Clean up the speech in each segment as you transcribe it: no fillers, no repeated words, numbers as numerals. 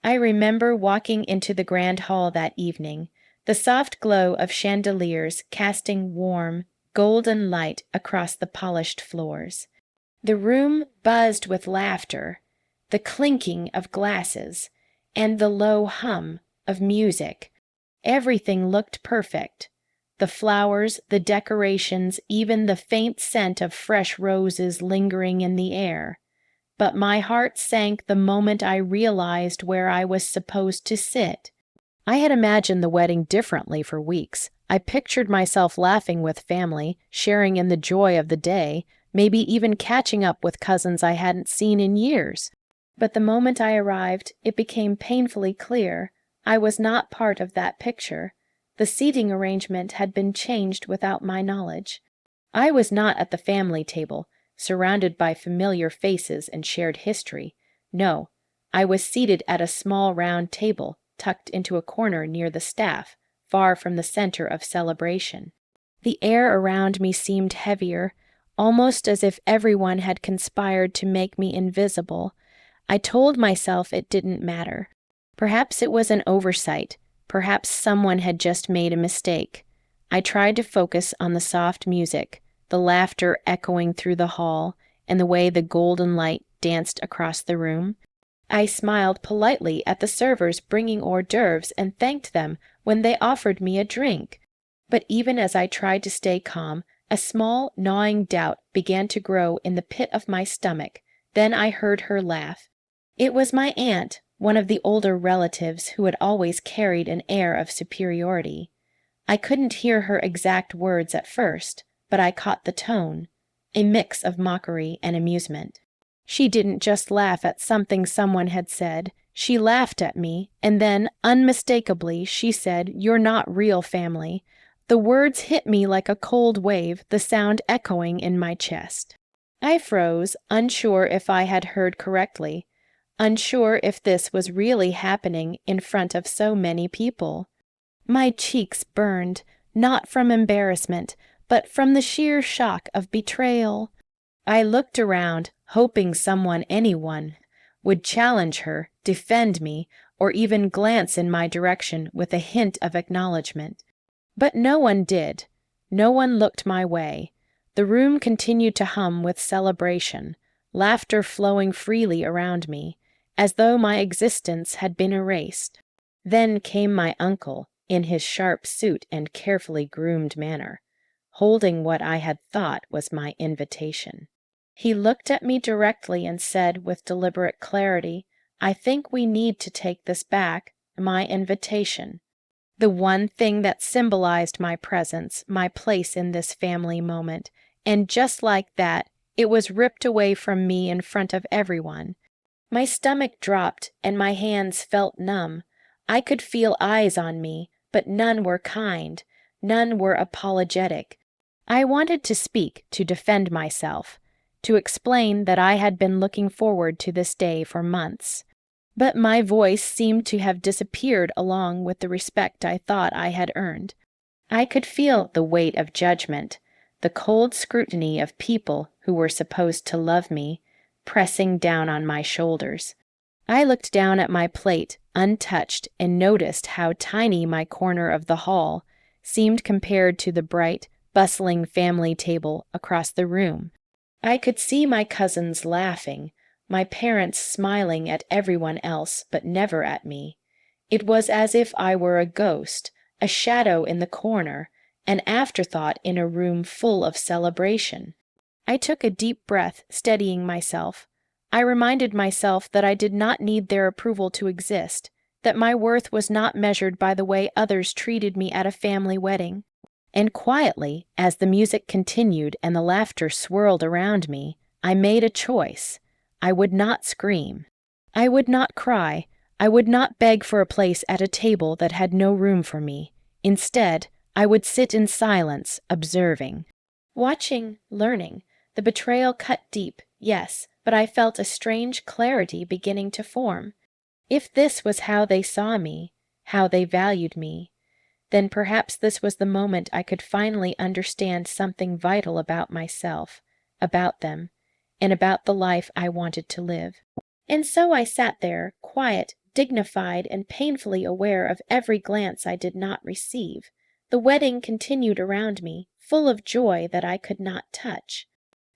I remember walking into the grand hall that evening, the soft glow of chandeliers casting warm, golden light across the polished floors. The room buzzed with laughter, the clinking of glasses, and the low hum of music. Everything looked perfect. The flowers, the decorations, even the faint scent of fresh roses lingering in the air. But my heart sank the moment I realized where I was supposed to sit. I had imagined the wedding differently for weeks. I pictured myself laughing with family, sharing in the joy of the day, maybe even catching up with cousins I hadn't seen in years. But the moment I arrived, it became painfully clear I was not part of that picture. The seating arrangement had been changed without my knowledge. I was not at the family table, surrounded by familiar faces and shared history. No, I was seated at a small round table, tucked into a corner near the staff, far from the center of celebration. The air around me seemed heavier, almost as if everyone had conspired to make me invisible. I told myself it didn't matter. Perhaps it was an oversight. Perhaps someone had just made a mistake. I tried to focus on the soft music, the laughter echoing through the hall, and the way the golden light danced across the room. I smiled politely at the servers bringing hors d'oeuvres and thanked them when they offered me a drink. But even as I tried to stay calm, a small, gnawing doubt began to grow in the pit of my stomach. Then I heard her laugh. It was my aunt, one of the older relatives who had always carried an air of superiority. I couldn't hear her exact words at first, but I caught the tone, a mix of mockery and amusement. She didn't just laugh at something someone had said. She laughed at me, and then, unmistakably, she said, "You're not real family." The words hit me like a cold wave, the sound echoing in my chest. I froze, unsure if I had heard correctly, unsure if this was really happening in front of so many people. My cheeks burned, not from embarrassment, but from the sheer shock of betrayal. I looked around, hoping anyone, would challenge her, defend me, or even glance in my direction with a hint of acknowledgement. But no one did. No one looked my way. The room continued to hum with celebration, laughter flowing freely around me, as though my existence had been erased. Then came my uncle, in his sharp suit and carefully groomed manner, holding what I had thought was my invitation. He looked at me directly and said with deliberate clarity, "I think we need to take this back, my invitation." The one thing that symbolized my presence, my place in this family moment, and just like that, it was ripped away from me in front of everyone. My stomach dropped and my hands felt numb. I could feel eyes on me, but none were kind, none were apologetic. I wanted to speak, to defend myself, to explain that I had been looking forward to this day for months. But my voice seemed to have disappeared along with the respect I thought I had earned. I could feel the weight of judgment, the cold scrutiny of people who were supposed to love me, pressing down on my shoulders. I looked down at my plate, untouched, and noticed how tiny my corner of the hall seemed compared to the bright, bustling family table across the room. I could see my cousins laughing, my parents smiling at everyone else but never at me. It was as if I were a ghost, a shadow in the corner, an afterthought in a room full of celebration. I took a deep breath, steadying myself. I reminded myself that I did not need their approval to exist, that my worth was not measured by the way others treated me at a family wedding. And quietly, as the music continued and the laughter swirled around me, I made a choice. I would not scream. I would not cry. I would not beg for a place at a table that had no room for me. Instead, I would sit in silence, observing. Watching, learning. The betrayal cut deep, yes, but I felt a strange clarity beginning to form. If this was how they saw me, how they valued me, then perhaps this was the moment I could finally understand something vital about myself, about them, and about the life I wanted to live. And so I sat there, quiet, dignified and painfully aware of every glance I did not receive. The wedding continued around me, full of joy that I could not touch.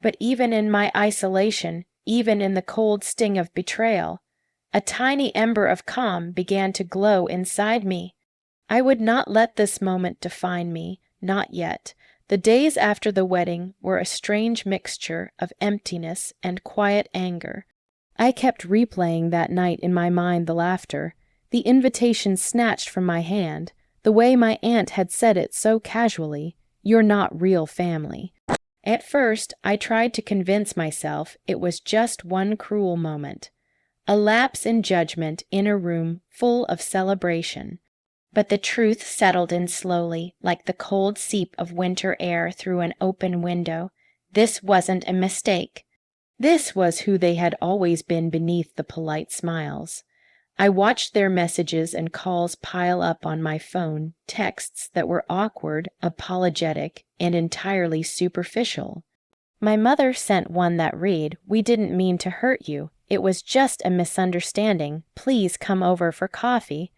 But even in my isolation, even in the cold sting of betrayal, a tiny ember of calm began to glow inside me. I would not let this moment define me, not yet. The days after the wedding were a strange mixture of emptiness and quiet anger. I kept replaying that night in my mind, the laughter, the invitation snatched from my hand, the way my aunt had said it so casually, "You're not real family." At first, I tried to convince myself it was just one cruel moment, a lapse in judgment in a room full of celebration. But the truth settled in slowly, like the cold seep of winter air through an open window. This wasn't a mistake. This was who they had always been beneath the polite smiles. I watched their messages and calls pile up on my phone, texts that were awkward, apologetic, and entirely superficial. My mother sent one that read, "We didn't mean to hurt you. It was just a misunderstanding. Please come over for coffee."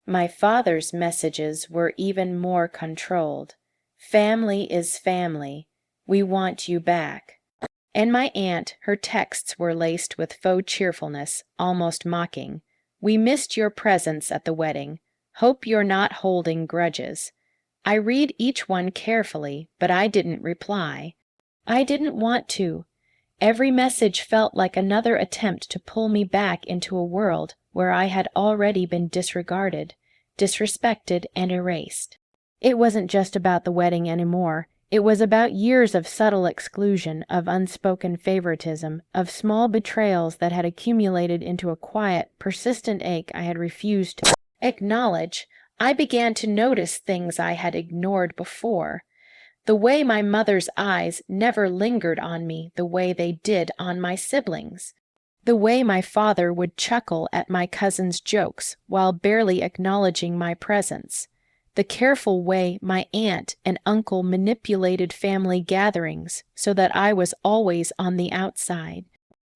My father's messages were even more controlled. "Family is family. We want you back." And my aunt, her texts were laced with faux cheerfulness, almost mocking. "We missed your presence at the wedding. Hope you're not holding grudges." I read each one carefully, but I didn't reply. I didn't want to. Every message felt like another attempt to pull me back into a world where I had already been disregarded, disrespected, and erased. It wasn't just about the wedding anymore. It was about years of subtle exclusion, of unspoken favoritism, of small betrayals that had accumulated into a quiet, persistent ache I had refused to acknowledge. I began to notice things I had ignored before. The way my mother's eyes never lingered on me the way they did on my siblings. The way my father would chuckle at my cousin's jokes while barely acknowledging my presence. The careful way my aunt and uncle manipulated family gatherings so that I was always on the outside.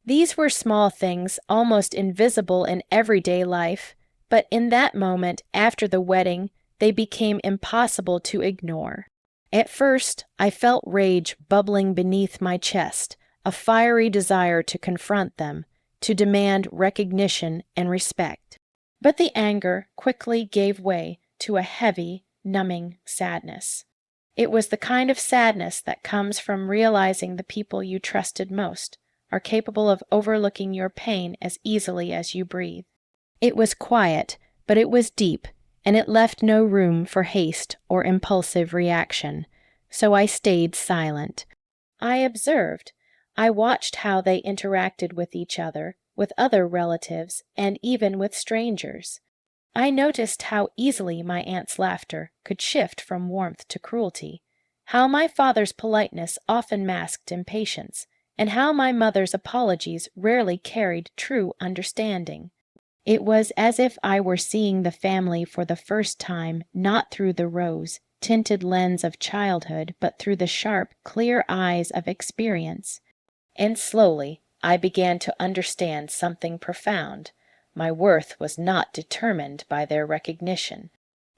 These were small things, almost invisible in everyday life, but in that moment after the wedding, they became impossible to ignore. At first, I felt rage bubbling beneath my chest, a fiery desire to confront them, to demand recognition and respect. But the anger quickly gave way to a heavy, numbing sadness. It was the kind of sadness that comes from realizing the people you trusted most are capable of overlooking your pain as easily as you breathe. It was quiet, but it was deep, and it left no room for haste or impulsive reaction. So I stayed silent. I observed. I watched how they interacted with each other, with other relatives, and even with strangers. I noticed how easily my aunt's laughter could shift from warmth to cruelty, how my father's politeness often masked impatience, and how my mother's apologies rarely carried true understanding. It was as if I were seeing the family for the first time, not through the rose-tinted lens of childhood, but through the sharp, clear eyes of experience. And slowly, I began to understand something profound. My worth was not determined by their recognition.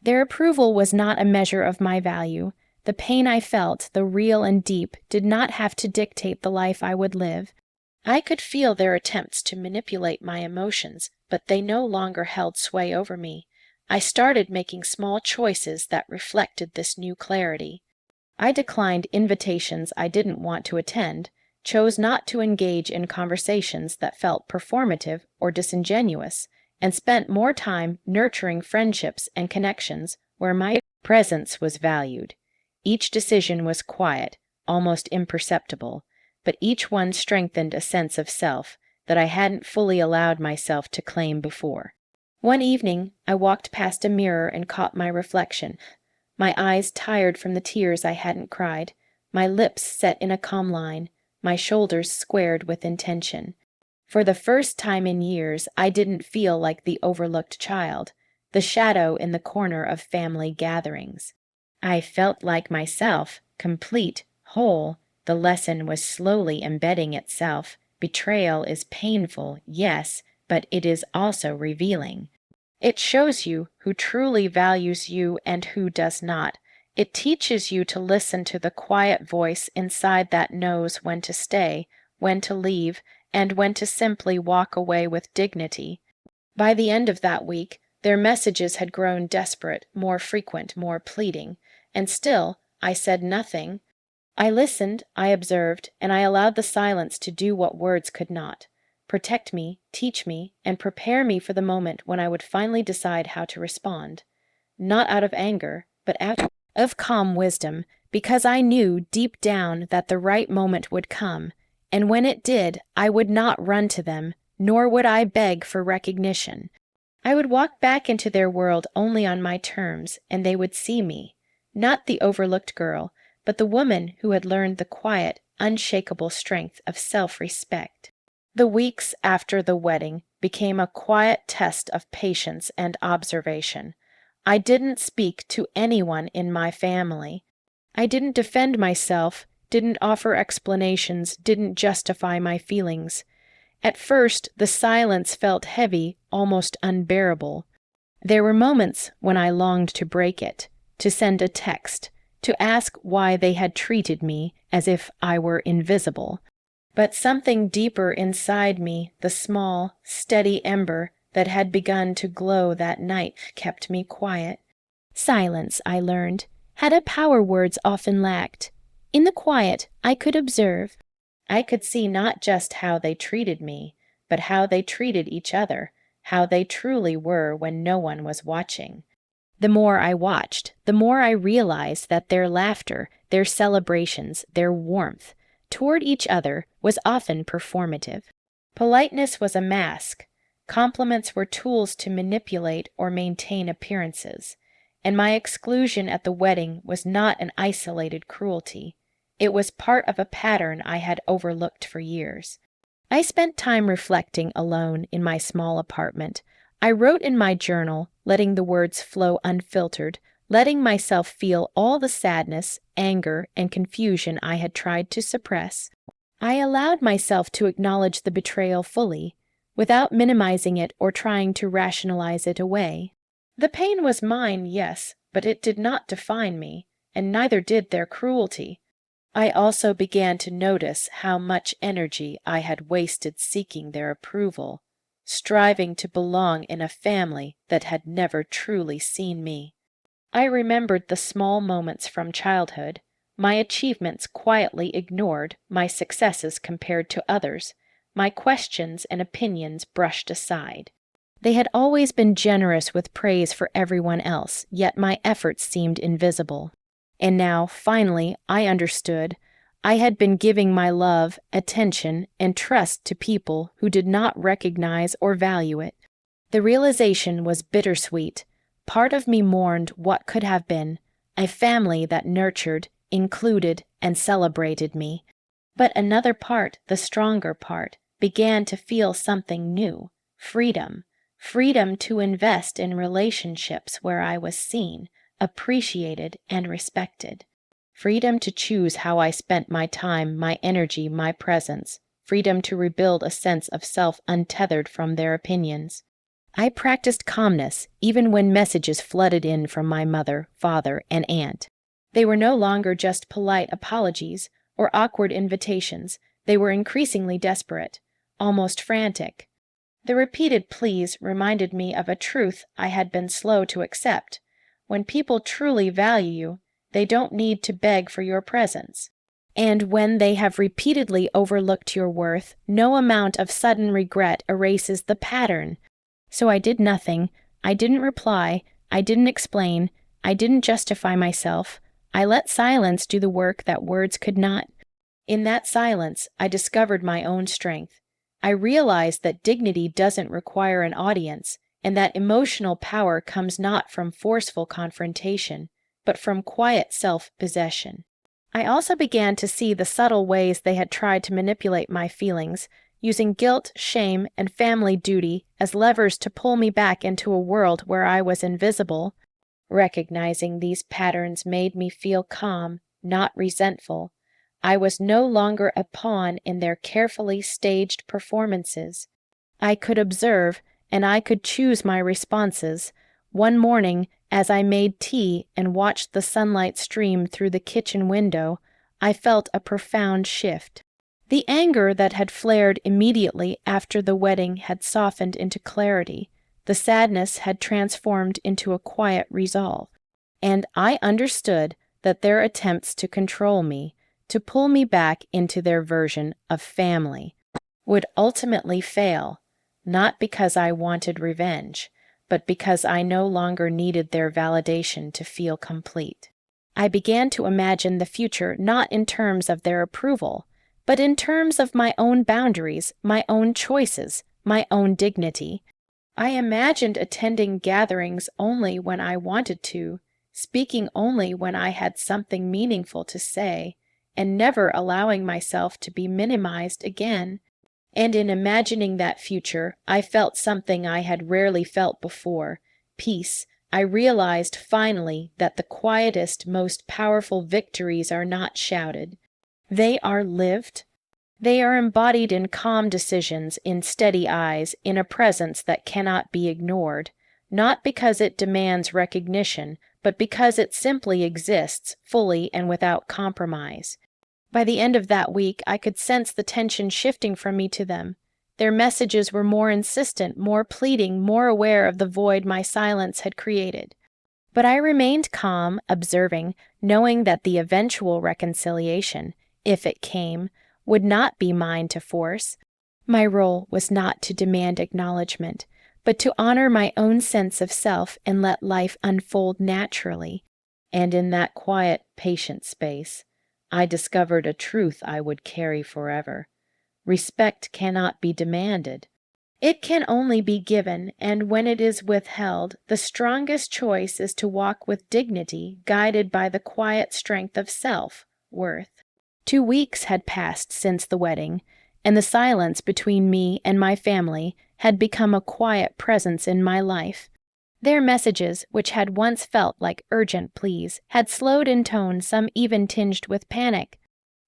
Their approval was not a measure of my value. The pain I felt, the real and deep, did not have to dictate the life I would live. I could feel their attempts to manipulate my emotions, but they no longer held sway over me. I started making small choices that reflected this new clarity. I declined invitations I didn't want to attend, chose not to engage in conversations that felt performative or disingenuous, and spent more time nurturing friendships and connections where my presence was valued. Each decision was quiet, almost imperceptible, but each one strengthened a sense of self that I hadn't fully allowed myself to claim before. One evening, I walked past a mirror and caught my reflection, my eyes tired from the tears I hadn't cried, my lips set in a calm line, my shoulders squared with intention. For the first time in years, I didn't feel like the overlooked child, the shadow in the corner of family gatherings. I felt like myself, complete, whole. The lesson was slowly embedding itself. Betrayal is painful, yes, but it is also revealing. It shows you who truly values you and who does not. It teaches you to listen to the quiet voice inside that knows when to stay, when to leave, and when to simply walk away with dignity. By the end of that week, their messages had grown desperate, more frequent, more pleading, and still I said nothing. I listened, I observed, and I allowed the silence to do what words could not: protect me, teach me, and prepare me for the moment when I would finally decide how to respond. Not out of anger, but out of calm wisdom, because I knew deep down that the right moment would come, and when it did, I would not run to them, nor would I beg for recognition. I would walk back into their world only on my terms, and they would see me, not the overlooked girl, but the woman who had learned the quiet, unshakable strength of self-respect. The weeks after the wedding became a quiet test of patience and observation. I didn't speak to anyone in my family. I didn't defend myself, didn't offer explanations, didn't justify my feelings. At first, the silence felt heavy, almost unbearable. There were moments when I longed to break it, to send a text, to ask why they had treated me as if I were invisible. But something deeper inside me, the small, steady ember that had begun to glow that night, kept me quiet. Silence, I learned, had a power words often lacked. In the quiet, I could observe. I could see not just how they treated me, but how they treated each other, how they truly were when no one was watching. The more I watched, the more I realized that their laughter, their celebrations, their warmth toward each other was often performative. Politeness was a mask. Compliments were tools to manipulate or maintain appearances. And my exclusion at the wedding was not an isolated cruelty. It was part of a pattern I had overlooked for years. I spent time reflecting alone in my small apartment. I wrote in my journal, letting the words flow unfiltered, letting myself feel all the sadness, anger, and confusion I had tried to suppress. I allowed myself to acknowledge the betrayal fully, without minimizing it or trying to rationalize it away. The pain was mine, yes, but it did not define me, and neither did their cruelty. I also began to notice how much energy I had wasted seeking their approval, striving to belong in a family that had never truly seen me. I remembered the small moments from childhood, my achievements quietly ignored, my successes compared to others, my questions and opinions brushed aside. They had always been generous with praise for everyone else, yet my efforts seemed invisible. And now, finally, I understood. I had been giving my love, attention, and trust to people who did not recognize or value it. The realization was bittersweet. Part of me mourned what could have been, a family that nurtured, included, and celebrated me. But another part, the stronger part, began to feel something new: freedom. Freedom to invest in relationships where I was seen, appreciated, and respected. Freedom to choose how I spent my time, my energy, my presence. Freedom to rebuild a sense of self untethered from their opinions. I practiced calmness even when messages flooded in from my mother, father, and aunt. They were no longer just polite apologies or awkward invitations. They were increasingly desperate, almost frantic. The repeated pleas reminded me of a truth I had been slow to accept. When people truly value you, they don't need to beg for your presence. And when they have repeatedly overlooked your worth, no amount of sudden regret erases the pattern. So I did nothing. I didn't reply. I didn't explain. I didn't justify myself. I let silence do the work that words could not. In that silence, I discovered my own strength. I realized that dignity doesn't require an audience, and that emotional power comes not from forceful confrontation, but from quiet self-possession. I also began to see the subtle ways they had tried to manipulate my feelings, using guilt, shame, and family duty as levers to pull me back into a world where I was invisible. Recognizing these patterns made me feel calm, not resentful. I was no longer a pawn in their carefully staged performances. I could observe, and I could choose my responses. One morning, as I made tea and watched the sunlight stream through the kitchen window, I felt a profound shift. The anger that had flared immediately after the wedding had softened into clarity. The sadness had transformed into a quiet resolve. And I understood that their attempts to control me, to pull me back into their version of family, would ultimately fail, not because I wanted revenge, but because I no longer needed their validation to feel complete. I began to imagine the future not in terms of their approval, but in terms of my own boundaries, my own choices, my own dignity. I imagined attending gatherings only when I wanted to, speaking only when I had something meaningful to say, and never allowing myself to be minimized again. And in imagining that future, I felt something I had rarely felt before, peace. I realized finally that the quietest, most powerful victories are not shouted. They are lived. They are embodied in calm decisions, in steady eyes, in a presence that cannot be ignored, not because it demands recognition, but because it simply exists, fully and without compromise. By the end of that week, I could sense the tension shifting from me to them. Their messages were more insistent, more pleading, more aware of the void my silence had created. But I remained calm, observing, knowing that the eventual reconciliation, if it came, would not be mine to force. My role was not to demand acknowledgement, but to honor my own sense of self and let life unfold naturally. And in that quiet, patient space, I discovered a truth I would carry forever. Respect cannot be demanded. It can only be given, and when it is withheld, the strongest choice is to walk with dignity, guided by the quiet strength of self-worth. 2 weeks had passed since the wedding, and the silence between me and my family had become a quiet presence in my life. Their messages, which had once felt like urgent pleas, had slowed in tone, some even tinged with panic.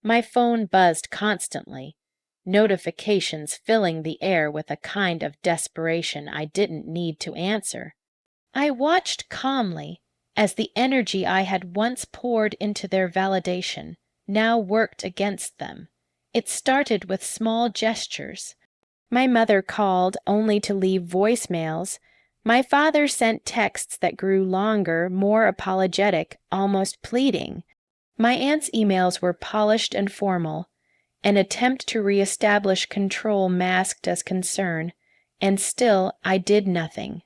My phone buzzed constantly, notifications filling the air with a kind of desperation I didn't need to answer. I watched calmly as the energy I had once poured into their validation now worked against them. It started with small gestures. My mother called only to leave voicemails. My father sent texts that grew longer, more apologetic, almost pleading. My aunt's emails were polished and formal, an attempt to reestablish control masked as concern, and still I did nothing.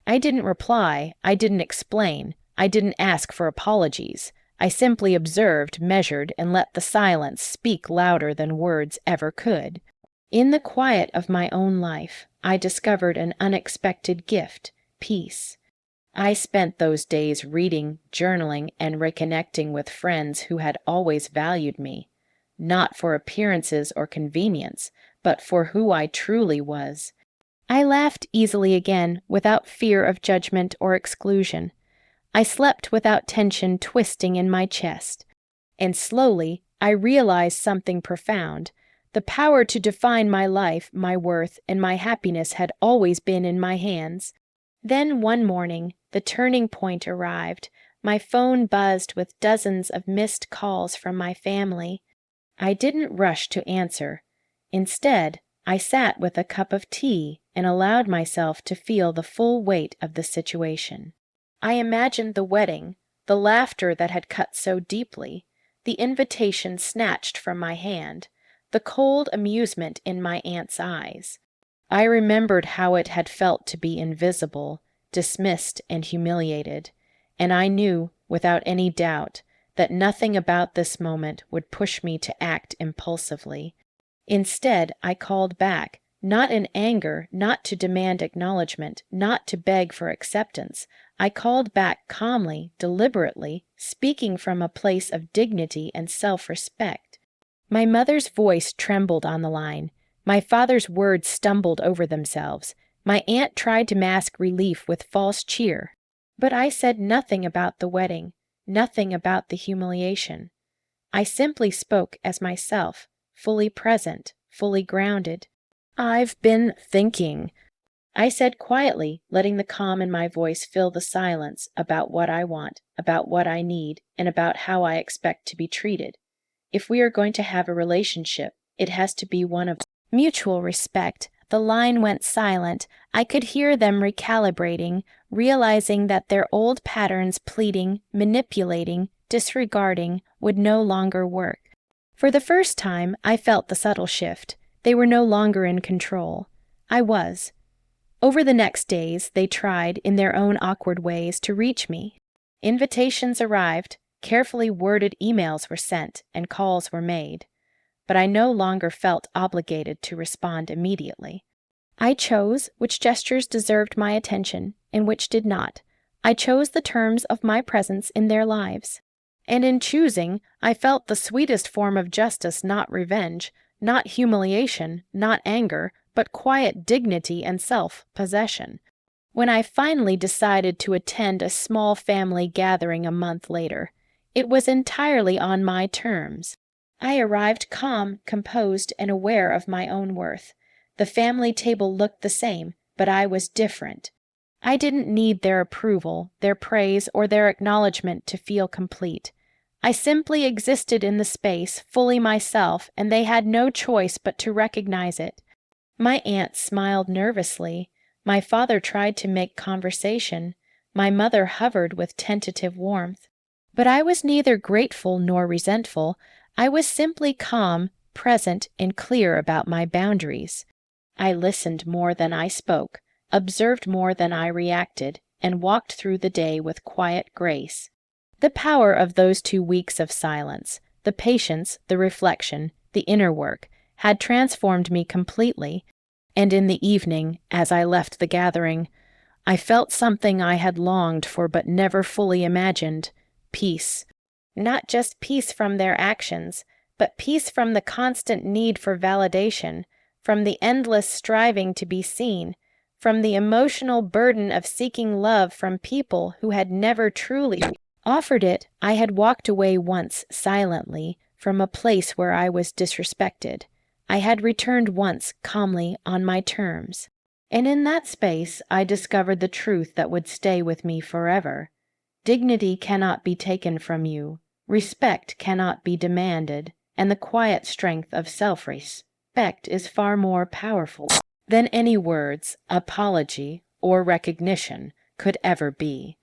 I didn't reply, I didn't explain, I didn't ask for apologies. I simply observed, measured, and let the silence speak louder than words ever could. In the quiet of my own life, I discovered an unexpected gift, peace. I spent those days reading, journaling, and reconnecting with friends who had always valued me, not for appearances or convenience, but for who I truly was. I laughed easily again, without fear of judgment or exclusion. I slept without tension twisting in my chest. And slowly, I realized something profound. The power to define my life, my worth, and my happiness had always been in my hands. Then one morning, the turning point arrived. My phone buzzed with dozens of missed calls from my family. I didn't rush to answer. Instead, I sat with a cup of tea and allowed myself to feel the full weight of the situation. I imagined the wedding, the laughter that had cut so deeply, the invitation snatched from my hand, the cold amusement in my aunt's eyes. I remembered how it had felt to be invisible, dismissed, and humiliated, and I knew, without any doubt, that nothing about this moment would push me to act impulsively. Instead, I called back, not in anger, not to demand acknowledgement, not to beg for acceptance. I called back calmly, deliberately, speaking from a place of dignity and self-respect. My mother's voice trembled on the line. My father's words stumbled over themselves. My aunt tried to mask relief with false cheer. But I said nothing about the wedding, nothing about the humiliation. I simply spoke as myself, fully present, fully grounded. I've been thinking, I said quietly, letting the calm in my voice fill the silence, about what I want, about what I need, and about how I expect to be treated. If we are going to have a relationship, it has to be one of mutual respect. The line went silent. I could hear them recalibrating, realizing that their old patterns, pleading, manipulating, disregarding, would no longer work. For the first time, I felt the subtle shift. They were no longer in control. I was. Over the next days, they tried, in their own awkward ways, to reach me. Invitations arrived, carefully worded emails were sent, and calls were made. But I no longer felt obligated to respond immediately. I chose which gestures deserved my attention and which did not. I chose the terms of my presence in their lives. And in choosing, I felt the sweetest form of justice, not revenge, not humiliation, not anger, but quiet dignity and self-possession. When I finally decided to attend a small family gathering a month later, it was entirely on my terms. I arrived calm, composed, and aware of my own worth. The family table looked the same, but I was different. I didn't need their approval, their praise, or their acknowledgement to feel complete. I simply existed in the space, fully myself, and they had no choice but to recognize it. My aunt smiled nervously. My father tried to make conversation. My mother hovered with tentative warmth. But I was neither grateful nor resentful. I was simply calm, present, and clear about my boundaries. I listened more than I spoke, observed more than I reacted, and walked through the day with quiet grace. The power of those 2 weeks of silence, the patience, the reflection, the inner work, had transformed me completely, and in the evening, as I left the gathering, I felt something I had longed for but never fully imagined: peace. Not just peace from their actions, but peace from the constant need for validation, from the endless striving to be seen, from the emotional burden of seeking love from people who had never truly offered it. I had walked away once silently from a place where I was disrespected. I had returned once calmly on my terms. And in that space, I discovered the truth that would stay with me forever. Dignity cannot be taken from you. Respect cannot be demanded, and the quiet strength of self-respect is far more powerful than any words, apology, or recognition could ever be.